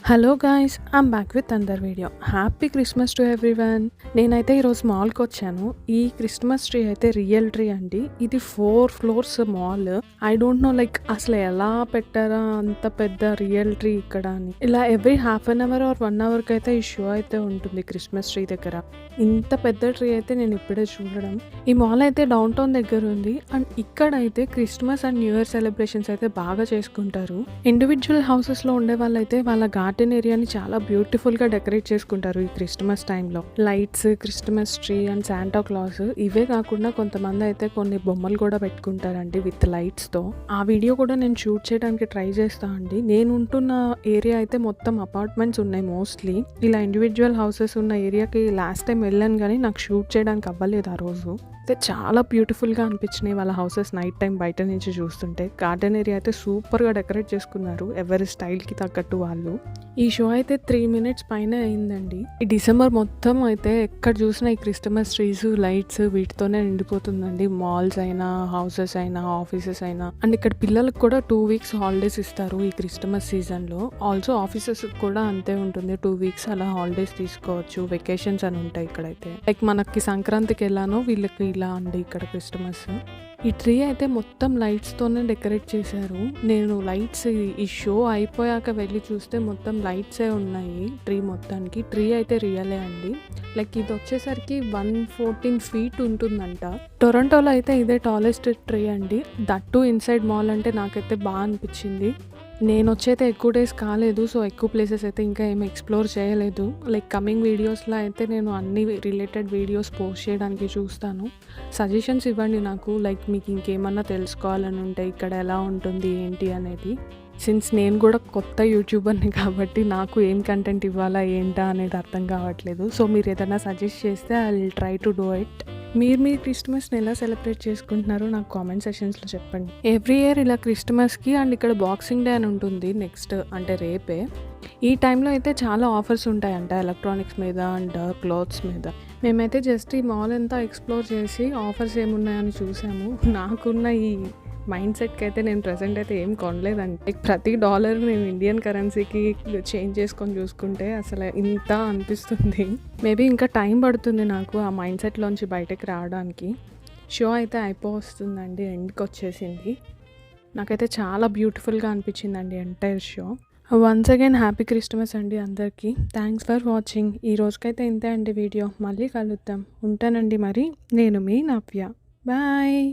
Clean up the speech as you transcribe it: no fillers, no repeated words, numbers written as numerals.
Hello guys, I'm back with another video. Happy Christmas to everyone. నేనైతే ఈరోజు మాల్కి వచ్చాను. ఈ క్రిస్మస్ ట్రీ అయితే రియల్ ట్రీ అండి. ఇది 4 floors mall. I don't know అసలు ఎలా పెట్టారా అంత పెద్ద రియల్ ట్రీ ఇక్కడ అని. ఇలా every half an hour or 1 అవర్కి అయితే ఈ షో అయితే ఉంటుంది క్రిస్మస్ ట్రీ దగ్గర. ఇంత పెద్ద ట్రీ అయితే నేను ఇప్పుడే చూడడం. ఈ మాల్ అయితే డౌన్ టౌన్ దగ్గర ఉంది. అండ్ ఇక్కడ అయితే Christmas and new year celebrations అయితే బాగా చేసుకుంటారు. ఇండివిజువల్ హౌసెస్లో ఉండే వాళ్ళైతే వాళ్ళ గార్డెన్ ఏరియాని చాలా బ్యూటిఫుల్గా డెకరేట్ చేసుకుంటారు ఈ క్రిస్మస్ టైంలో. Lights, Christmas tree and Santa Claus ఇవే కాకుండా కొంతమంది అయితే కొన్ని బొమ్మలు కూడా పెట్టుకుంటారండి విత్ లైట్స్తో. ఆ వీడియో కూడా నేను షూట్ చేయడానికి ట్రై చేస్తా అండి. నేను ఉంటున్న ఏరియా అయితే మొత్తం అపార్ట్మెంట్స్ ఉన్నాయి మోస్ట్లీ. ఇలా ఇండివిజువల్ హౌసెస్ ఉన్న ఏరియాకి లాస్ట్ టైం వెళ్ళాను కానీ నాకు షూట్ చేయడానికి అవ్వలేదు ఆ రోజు. అయితే చాలా బ్యూటిఫుల్గా అనిపించినాయి వాళ్ళ హౌసెస్ నైట్ టైం బయట నుంచి చూస్తుంటే. గార్డెన్ ఏరియా అయితే సూపర్గా డెకరేట్ చేసుకున్నారు ఎవరి స్టైల్కి తగ్గట్టు వాళ్ళు. ఈ షో అయితే 3 మినిట్స్ పైన అయిందండి. ఈ డిసెంబర్ మొత్తం అయితే ఎక్కడ చూసినా ఈ క్రిస్మస్ ట్రీస్, లైట్స్ వీటితోనే నిండిపోతుందండి. మాల్స్ అయినా, హౌసెస్ అయినా, ఆఫీసెస్ అయినా. అండ్ ఇక్కడ పిల్లలకు కూడా 2 వీక్స్ హాలిడేస్ ఇస్తారు ఈ క్రిస్మస్ సీజన్లో. ఆల్సో ఆఫీసెస్ కూడా అంతే ఉంటుంది. 2 వీక్స్ అలా హాలిడేస్ తీసుకోవచ్చు. వెకేషన్స్ అని ఉంటాయి ఇక్కడైతే. మనకి సంక్రాంతికి ఎలానో వీళ్ళకి ఇలా అండి ఇక్కడ క్రిస్మస్. ఈ ట్రీ అయితే మొత్తం లైట్స్తోనే డెకరేట్ చేశారు. నేను లైట్స్ ఈ షో అయిపోయాక వెళ్ళి చూస్తే మొత్తం లైట్సే ఉన్నాయి ట్రీ మొత్తానికి. ట్రీ అయితే రియలే అండి. ఇది వచ్చేసరికి 114 ఫీట్ ఉంటుందంట. టొరంటోలో అయితే ఇదే టాలెస్ట్ ట్రీ అండి. దట్టు ఇన్సైడ్ మాల్ అంటే నాకైతే బాగా అనిపించింది. నేను వచ్చైతే ఎక్కువ డేస్ కాలేదు, సో ఎక్కువ ప్లేసెస్ అయితే ఇంకా ఏమి ఎక్స్ప్లోర్ చేయలేదు. కమింగ్ వీడియోస్లో అయితే నేను అన్ని రిలేటెడ్ వీడియోస్ పోస్ట్ చేయడానికి చూస్తాను. సజెషన్స్ ఇవ్వండి నాకు. మీకు ఇంకేమన్నా తెలుసుకోవాలని ఉంటే ఇక్కడ ఎలా ఉంటుంది ఏంటి అనేది. సిన్స్ నేను కూడా కొత్త యూట్యూబర్ని కాబట్టి నాకు ఏం కంటెంట్ ఇవ్వాలా ఏంటా అనేది అర్థం కావట్లేదు. సో మీరు ఏదైనా సజెస్ట్ చేస్తే I will try to do it. మీరు క్రిస్మస్ని ఎలా సెలబ్రేట్ చేసుకుంటున్నారో నాకు కామెంట్ సెక్షన్స్లో చెప్పండి. ఎవ్రీ ఇయర్ ఇలా క్రిస్మస్కి అండ్ ఇక్కడ బాక్సింగ్ డే అని ఉంటుంది నెక్స్ట్, అంటే రేపే. ఈ టైంలో అయితే చాలా ఆఫర్స్ ఉంటాయంట ఎలక్ట్రానిక్స్ మీద అండ్ క్లాత్స్ మీద. మేమైతే జస్ట్ ఈ మాల్ అంతా ఎక్స్ప్లోర్ చేసి ఆఫర్స్ ఏమున్నాయని చూసాము. నాకున్న ఈ మైండ్ సెట్కి అయితే నేను ప్రెసెంట్ అయితే ఏం కొనలేదండి. ప్రతి డాలర్ నేను ఇండియన్ కరెన్సీకి చేంజ్ చేసుకొని చూసుకుంటే అసలు ఇంత అనిపిస్తుంది. మేబీ ఇంకా టైం పడుతుంది నాకు ఆ మైండ్ సెట్లోంచి బయటకు రావడానికి. షో అయితే అయిపోతుందండి, ఎండ్కి వచ్చేసింది. నాకైతే చాలా బ్యూటిఫుల్గా అనిపించిందండి entire show. Once again happy Christmas అండి అందరికీ. Thanks for watching. ఈ రోజుకైతే ఇంతే అండి వీడియో. మళ్ళీ కలుద్దాం. ఉంటానండి మరి. నేను మీ నవ్య. బాయ్.